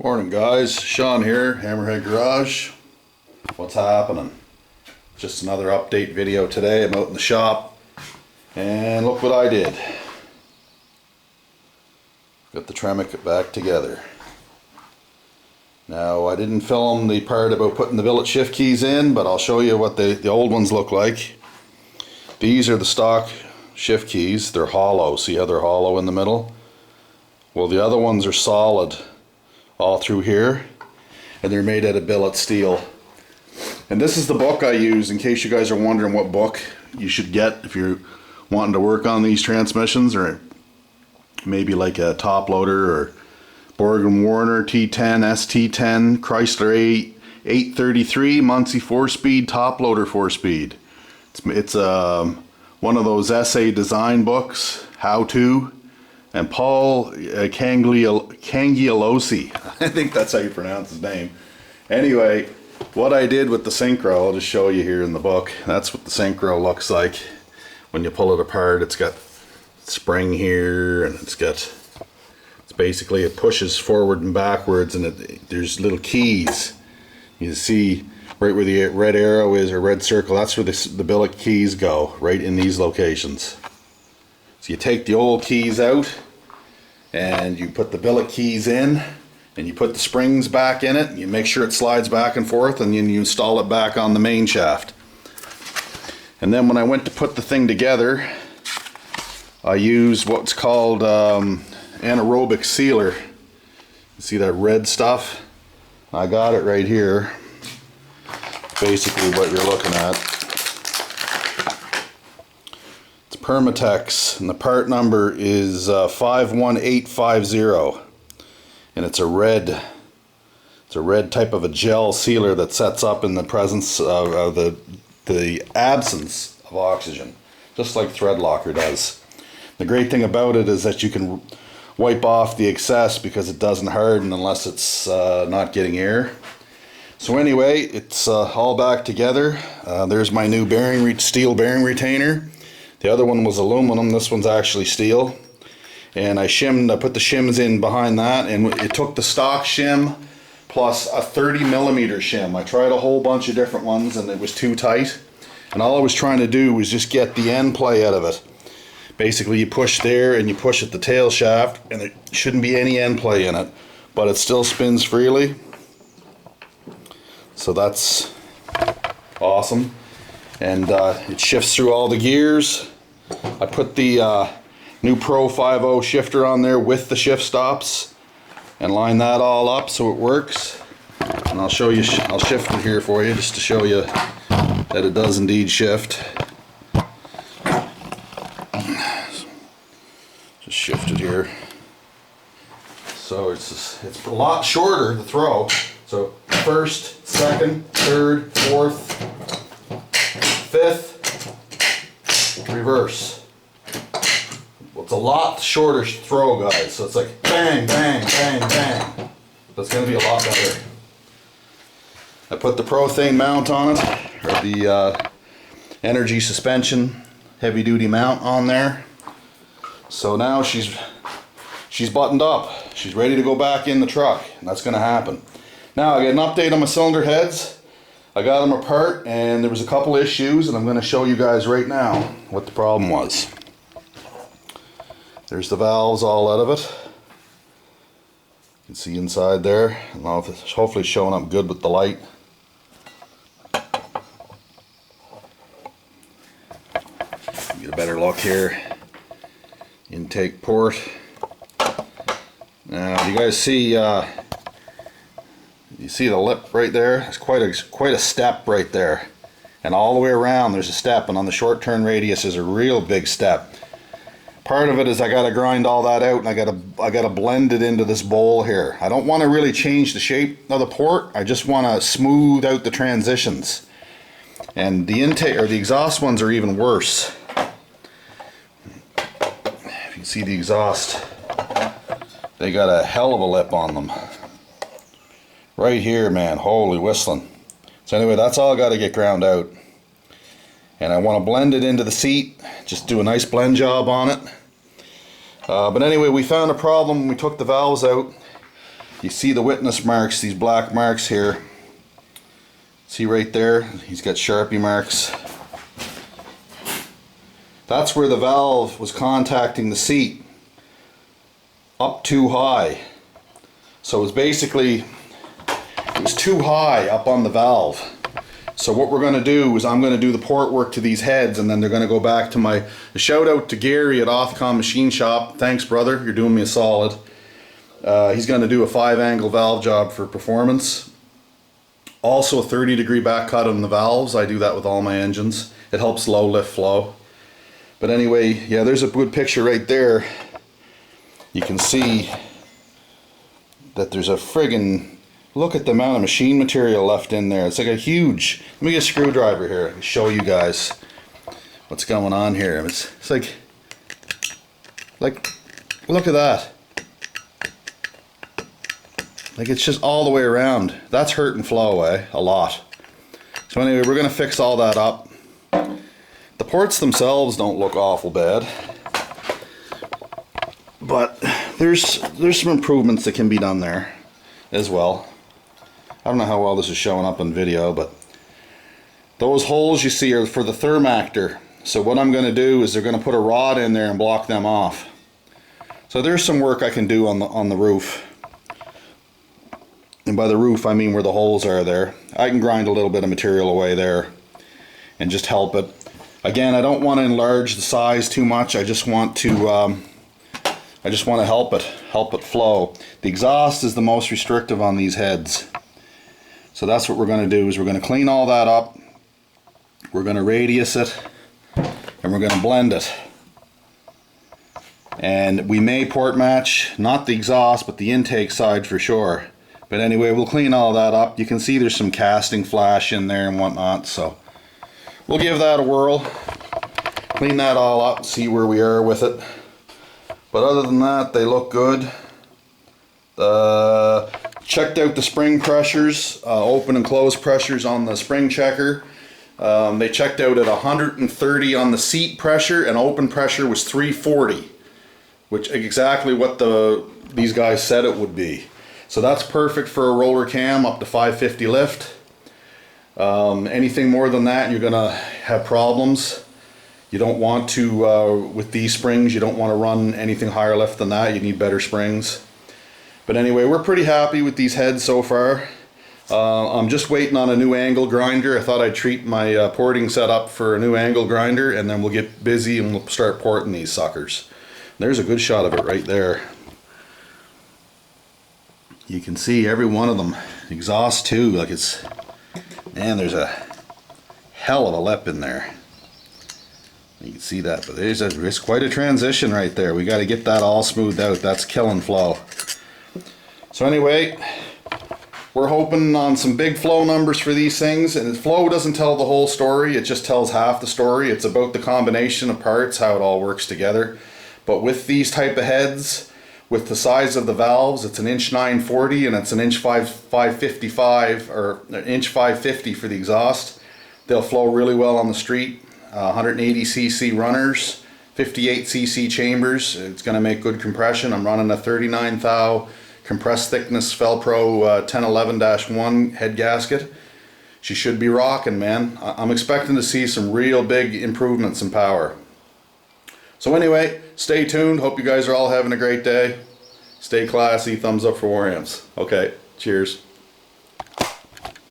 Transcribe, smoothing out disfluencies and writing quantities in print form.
Morning guys, Sean here, Hammerhead Garage. What's happening? Just another update video today. I'm out in the shop and look what I did. Got the Tremec back together. Now I didn't film the part about putting the billet shift keys in, but I'll show you what the old ones look like. These are the stock shift keys. They're hollow. See how they're hollow in the middle? Well, the other ones are solid all through here, and they're made out of billet steel. And this is the book I use in case you guys are wondering what book you should get if you're wanting to work on these transmissions, or maybe like a top loader or Borg & Warner T10, ST10, Chrysler 833, Muncie 4-speed, top loader 4-speed. It's one of those essay design books, how to. And Paul Cangialosi, I think that's how you pronounce his name. Anyway, what I did with the synchro, I'll just show you here in the book. That's what the synchro looks like when you pull it apart. It's got spring here, and it's basically, it pushes forward and backwards, and there's little keys. You see right where the red arrow is, or red circle, that's where the billet keys go, right in these locations. So you take the old keys out and you put the billet keys in, and you put the springs back in it, and you make sure it slides back and forth, and then you install it back on the main shaft. And then when I went to put the thing together, I used what's called anaerobic sealer. You see that red stuff? I got it right here. Basically what you're looking at. Permatex, and the part number is 51850, and it's a red type of a gel sealer that sets up in the presence of the absence of oxygen, just like thread locker does. The great thing about it is that you can wipe off the excess because it doesn't harden unless it's not getting air. So anyway, it's all back together. There's my new steel bearing retainer. The other one was aluminum, this one's actually steel. And I put the shims in behind that, and it took the stock shim plus a 30mm shim. I tried a whole bunch of different ones and it was too tight. And all I was trying to do was just get the end play out of it. Basically you push there and you push at the tail shaft, and there shouldn't be any end play in it. But it still spins freely. So that's awesome. And it shifts through all the gears. I put the new Pro 5.0 shifter on there with the shift stops and line that all up so it works. And I'll show you, I'll shift it here for you just to show you that it does indeed shift. Just shift it here. So it's a lot shorter to throw. So first, second, third, fourth, fifth, reverse. Well, it's a lot shorter throw, guys, so it's like bang, bang, bang, bang. But it's going to be a lot better. I put the Prothane mount on it, or the energy suspension heavy duty mount on there. So now she's buttoned up. She's ready to go back in the truck, and that's going to happen. Now I get an update on my cylinder heads. I got them apart, and there was a couple issues, and I'm going to show you guys right now what the problem was. There's the valves all out of it. You can see inside there. And hopefully it's showing up good with the light. Get a better look here. Intake port. Now, you guys see? You see the lip right there? It's quite a step right there, and all the way around there's a step, and on the short turn radius is a real big step. Part of it is I got to grind all that out, and I got to blend it into this bowl here. I don't want to really change the shape of the port. I just want to smooth out the transitions. And the intake or the exhaust ones are even worse. If you can see the exhaust, they got a hell of a lip on them. Right here, man, holy whistling. So anyway, that's all I got to get ground out. And I want to blend it into the seat, just do a nice blend job on it. But anyway, we found a problem when we took the valves out. You see the witness marks, these black marks here. See right there? He's got Sharpie marks. That's where the valve was contacting the seat up too high. So it was basically, it was too high up on the valve. So what we're going to do is I'm going to do the port work to these heads, and then they're going to go back to my shout out to Gary at Othcon Machine Shop. Thanks, brother, you're doing me a solid. He's going to do a 5-angle valve job for performance. Also a 30-degree back cut on the valves. I do that with all my engines. It helps low lift flow. But anyway, yeah, there's a good picture right there. You can see that there's a friggin', look at the amount of machine material left in there. It's like a huge, let me get a screwdriver here and show you guys what's going on here. It's like, look at that. Like, it's just all the way around. That's hurting flow, a lot. So anyway, we're gonna fix all that up. The ports themselves don't look awful bad, but there's some improvements that can be done there as well. I don't know how well this is showing up on video, but those holes you see are for the thermactor. So what I'm gonna do is they're gonna put a rod in there and block them off. So there's some work I can do on the roof. And by the roof, I mean where the holes are there. I can grind a little bit of material away there and just help it. Again, I don't want to enlarge the size too much. I just want to help it flow. The exhaust is the most restrictive on these heads. So that's what we're going to do, is we're going to clean all that up. We're going to radius it, and we're going to blend it. And we may port match, not the exhaust, but the intake side for sure. But anyway, we'll clean all that up. You can see there's some casting flash in there and whatnot, so we'll give that a whirl. Clean that all up, see where we are with it. But other than that, they look good. Checked out the spring pressures, open and close pressures on the spring checker. They checked out at 130 on the seat pressure, and open pressure was 340, which is exactly what these guys said it would be. So that's perfect for a roller cam up to 550 lift. Anything more than that, you're gonna have problems. You don't want to, with these springs, you don't want to run anything higher lift than that. You need better springs. But anyway, we're pretty happy with these heads so far. I'm just waiting on a new angle grinder. I thought I'd treat my porting setup for a new angle grinder, and then we'll get busy and we'll start porting these suckers. There's a good shot of it right there. You can see every one of them. Exhaust too, like it's, man, there's a hell of a lep in there. You can see that, but there's quite a transition right there. We got to get that all smoothed out. That's killing flow. So anyway, we're hoping on some big flow numbers for these things, and flow doesn't tell the whole story, it just tells half the story. It's about the combination of parts, how it all works together. But with these type of heads, with the size of the valves, it's 1'940" and it's 1'555" or 1'550" for the exhaust. They'll flow really well on the street. 180cc runners, 58cc chambers. It's going to make good compression. I'm running a 39 thou compressed thickness Felpro 1011-1 head gasket. She should be rocking, man. I'm expecting to see some real big improvements in power. So anyway, stay tuned. Hope you guys are all having a great day. Stay classy. Thumbs up for War Amps. Okay, cheers.